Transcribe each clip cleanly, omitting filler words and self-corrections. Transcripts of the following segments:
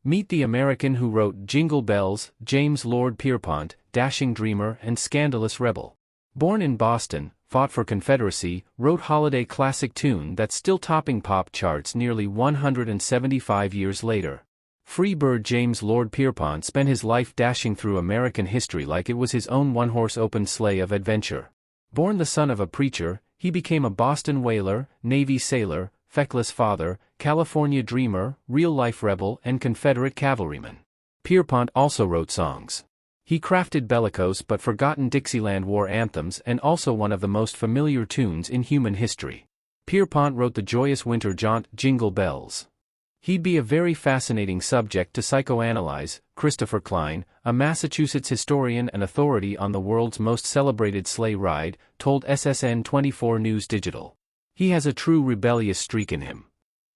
Meet the American who wrote Jingle Bells, James Lord Pierpont, dashing dreamer and scandalous rebel. Born in Boston, fought for Confederacy, wrote holiday classic tune that's still topping pop charts nearly 175 years later. Free bird James Lord Pierpont spent his life dashing through American history like it was his own one-horse open sleigh of adventure. Born the son of a preacher, he became a Boston whaler, Navy sailor, feckless father, California dreamer, real-life rebel and Confederate cavalryman. Pierpont also wrote songs. He crafted bellicose but forgotten Dixieland war anthems and also one of the most familiar tunes in human history. Pierpont wrote the joyous winter jaunt Jingle Bells. He'd be a very fascinating subject to psychoanalyze. Christopher Klein, a Massachusetts historian and authority on the world's most celebrated sleigh ride, told SSN 24 News Digital. He has a true rebellious streak in him.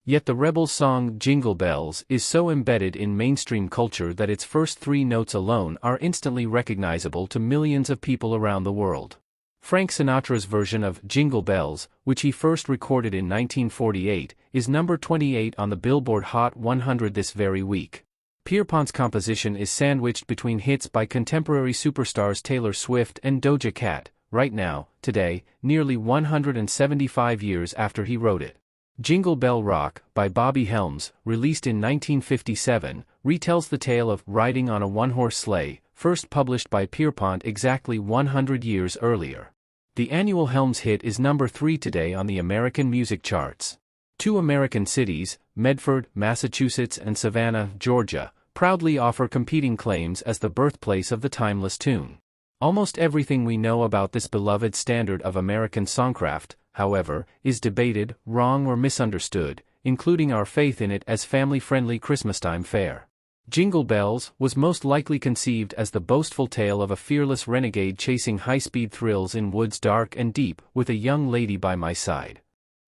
Yet the rebel's song Jingle Bells is so embedded in mainstream culture that its first three notes alone are instantly recognizable to millions of people around the world. Frank Sinatra's version of Jingle Bells, which he first recorded in 1948, is number 28 on the Billboard Hot 100 this very week. Pierpont's composition is sandwiched between hits by contemporary superstars Taylor Swift and Doja Cat, right now, today, nearly 175 years after he wrote it. Jingle Bell Rock, by Bobby Helms, released in 1957, retells the tale of riding on a one-horse sleigh, first published by Pierpont exactly 100 years earlier. The annual Helms hit is number 3 today on the American music charts. Two American cities, Medford, Massachusetts and Savannah, Georgia, proudly offer competing claims as the birthplace of the timeless tune. Almost everything we know about this beloved standard of American songcraft, however, is debated, wrong or misunderstood, including our faith in it as family-friendly Christmastime fare. Jingle Bells was most likely conceived as the boastful tale of a fearless renegade chasing high-speed thrills in woods dark and deep, with a young lady by my side.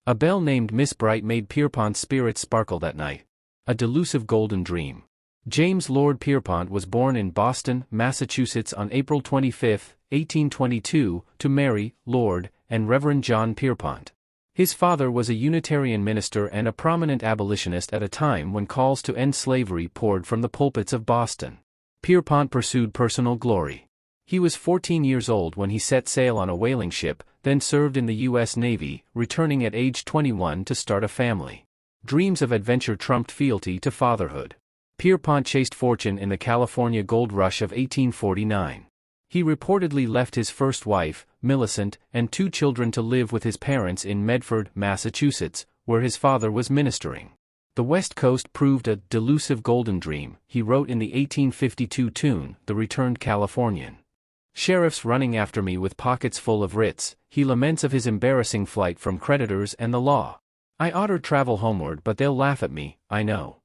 A belle named Miss Bright made Pierpont's spirit sparkle that night. A delusive golden dream. James Lord Pierpont was born in Boston, Massachusetts on April 25, 1822, to Mary, Lord, and Reverend John Pierpont. His father was a Unitarian minister and a prominent abolitionist at a time when calls to end slavery poured from the pulpits of Boston. Pierpont pursued personal glory. He was 14 years old when he set sail on a whaling ship, then served in the U.S. Navy, returning at age 21 to start a family. Dreams of adventure trumped fealty to fatherhood. Pierpont chased fortune in the California gold rush of 1849. He reportedly left his first wife, Millicent, and 2 children to live with his parents in Medford, Massachusetts, where his father was ministering. The West Coast proved a delusive golden dream, he wrote in the 1852 tune, The Returned Californian. Sheriffs running after me with pockets full of writs, he laments of his embarrassing flight from creditors and the law. I oughter travel homeward but they'll laugh at me, I know.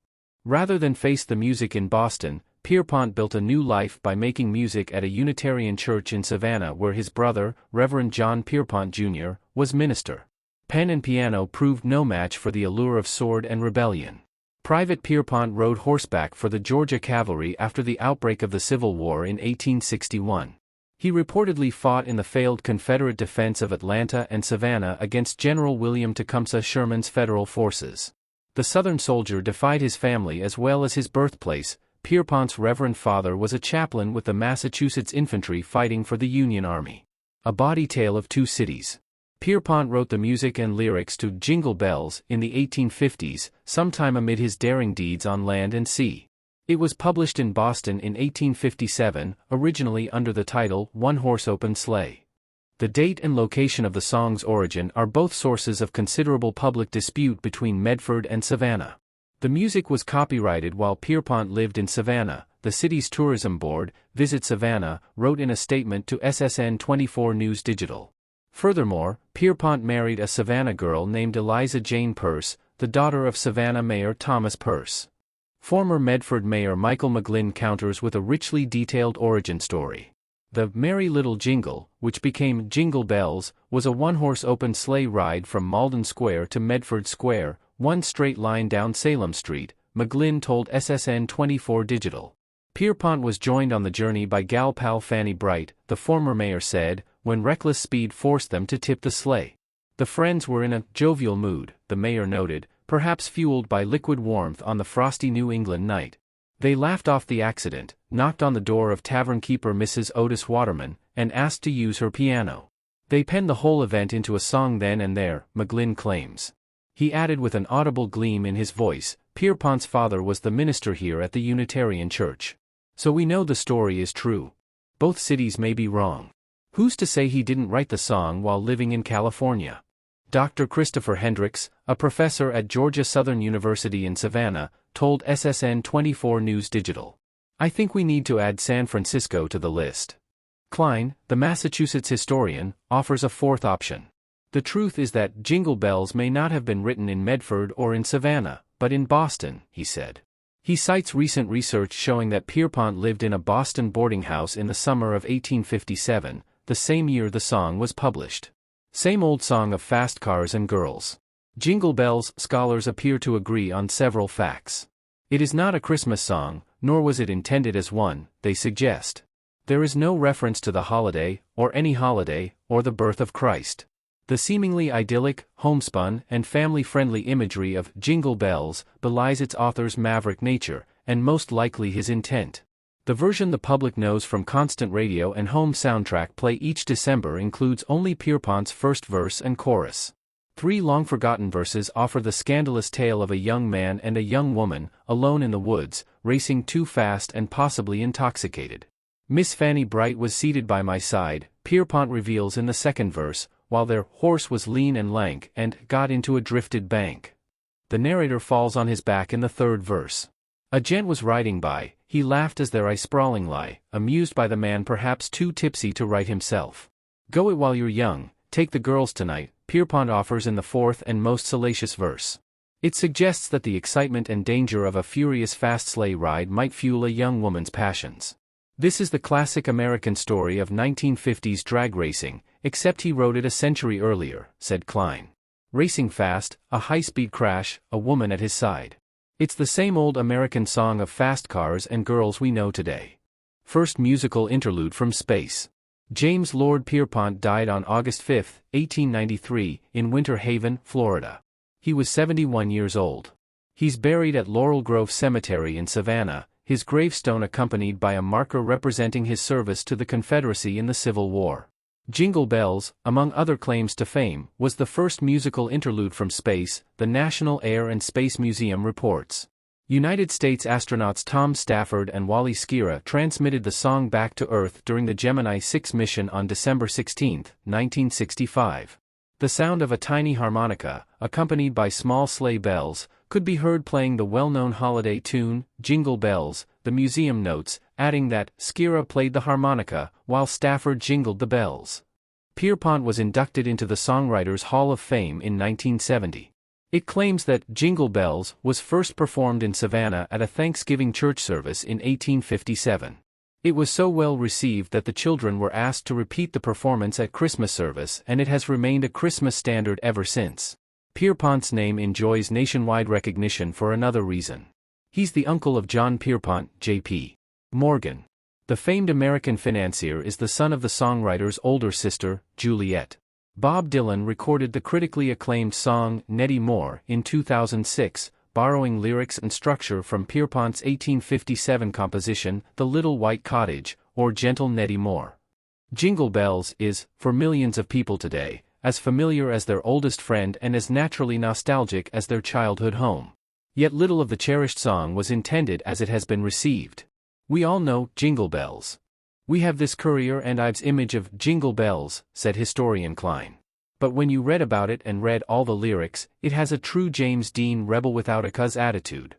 Rather than face the music in Boston, Pierpont built a new life by making music at a Unitarian church in Savannah where his brother, Reverend John Pierpont Jr., was minister. Pen and piano proved no match for the allure of sword and rebellion. Private Pierpont rode horseback for the Georgia Cavalry after the outbreak of the Civil War in 1861. He reportedly fought in the failed Confederate defense of Atlanta and Savannah against General William Tecumseh Sherman's Federal forces. The Southern soldier defied his family as well as his birthplace. Pierpont's reverend father was a chaplain with the Massachusetts Infantry fighting for the Union Army. A body tale of two cities. Pierpont wrote the music and lyrics to Jingle Bells in the 1850s, sometime amid his daring deeds on land and sea. It was published in Boston in 1857, originally under the title One Horse Open Sleigh. The date and location of the song's origin are both sources of considerable public dispute between Medford and Savannah. The music was copyrighted while Pierpont lived in Savannah. The city's tourism board, Visit Savannah, wrote in a statement to SSN 24 News Digital. Furthermore, Pierpont married a Savannah girl named Eliza Jane Peirce, the daughter of Savannah Mayor Thomas Peirce. Former Medford Mayor Michael McGlynn counters with a richly detailed origin story. The Merry Little Jingle, which became Jingle Bells, was a one-horse open sleigh ride from Malden Square to Medford Square, one straight line down Salem Street, McGlynn told SSN 24 Digital. Pierpont was joined on the journey by gal pal Fanny Bright, the former mayor said, when reckless speed forced them to tip the sleigh. The friends were in a jovial mood, the mayor noted, perhaps fueled by liquid warmth on the frosty New England night. They laughed off the accident, knocked on the door of tavern keeper Mrs. Otis Waterman, and asked to use her piano. They penned the whole event into a song then and there, McGlynn claims. He added with an audible gleam in his voice, Pierpont's father was the minister here at the Unitarian Church. So we know the story is true. Both cities may be wrong. Who's to say he didn't write the song while living in California? Dr. Christopher Hendricks, a professor at Georgia Southern University in Savannah, told SSN 24 News Digital. I think we need to add San Francisco to the list. Klein, the Massachusetts historian, offers a fourth option. The truth is that Jingle Bells may not have been written in Medford or in Savannah, but in Boston, he said. He cites recent research showing that Pierpont lived in a Boston boarding house in the summer of 1857, the same year the song was published. Same old song of fast cars and girls. Jingle Bells scholars appear to agree on several facts. It is not a Christmas song, nor was it intended as one, they suggest. There is no reference to the holiday, or any holiday, or the birth of Christ. The seemingly idyllic, homespun, and family-friendly imagery of Jingle Bells belies its author's maverick nature, and most likely his intent. The version the public knows from constant radio and home soundtrack play each December includes only Pierpont's first verse and chorus. 3 long-forgotten verses offer the scandalous tale of a young man and a young woman, alone in the woods, racing too fast and possibly intoxicated. Miss Fanny Bright was seated by my side, Pierpont reveals in the second verse, while their horse was lean and lank and got into a drifted bank. The narrator falls on his back in the third verse. A gent was riding by, he laughed as there I sprawling lie, amused by the man perhaps too tipsy to write himself. Go it while you're young, take the girls tonight, Pierpont offers in the fourth and most salacious verse. It suggests that the excitement and danger of a furious fast sleigh ride might fuel a young woman's passions. This is the classic American story of 1950s drag racing, except he wrote it a century earlier, said Klein. Racing fast, a high-speed crash, a woman at his side. It's the same old American song of fast cars and girls we know today. First musical interlude from space. James Lord Pierpont died on August 5, 1893, in Winter Haven, Florida. He was 71 years old. He's buried at Laurel Grove Cemetery in Savannah, his gravestone accompanied by a marker representing his service to the Confederacy in the Civil War. Jingle Bells, among other claims to fame, was the first musical interlude from space, the National Air and Space Museum reports. United States astronauts Tom Stafford and Wally Schirra transmitted the song back to Earth during the Gemini 6 mission on December 16, 1965. The sound of a tiny harmonica, accompanied by small sleigh bells, could be heard playing the well-known holiday tune, Jingle Bells, the museum notes, adding that Schirra played the harmonica, while Stafford jingled the bells. Pierpont was inducted into the Songwriters Hall of Fame in 1970. It claims that Jingle Bells was first performed in Savannah at a Thanksgiving church service in 1857. It was so well received that the children were asked to repeat the performance at Christmas service, and it has remained a Christmas standard ever since. Pierpont's name enjoys nationwide recognition for another reason. He's the uncle of John Pierpont, J.P. Morgan. The famed American financier is the son of the songwriter's older sister, Juliet. Bob Dylan recorded the critically acclaimed song, Nettie Moore, in 2006, borrowing lyrics and structure from Pierpont's 1857 composition, The Little White Cottage, or Gentle Nettie Moore. Jingle Bells is, for millions of people today, as familiar as their oldest friend and as naturally nostalgic as their childhood home. Yet little of the cherished song was intended as it has been received. We all know Jingle Bells. We have this Currier and Ives image of Jingle Bells, said historian Klein. But when you read about it and read all the lyrics, it has a true James Dean rebel without a cuz attitude,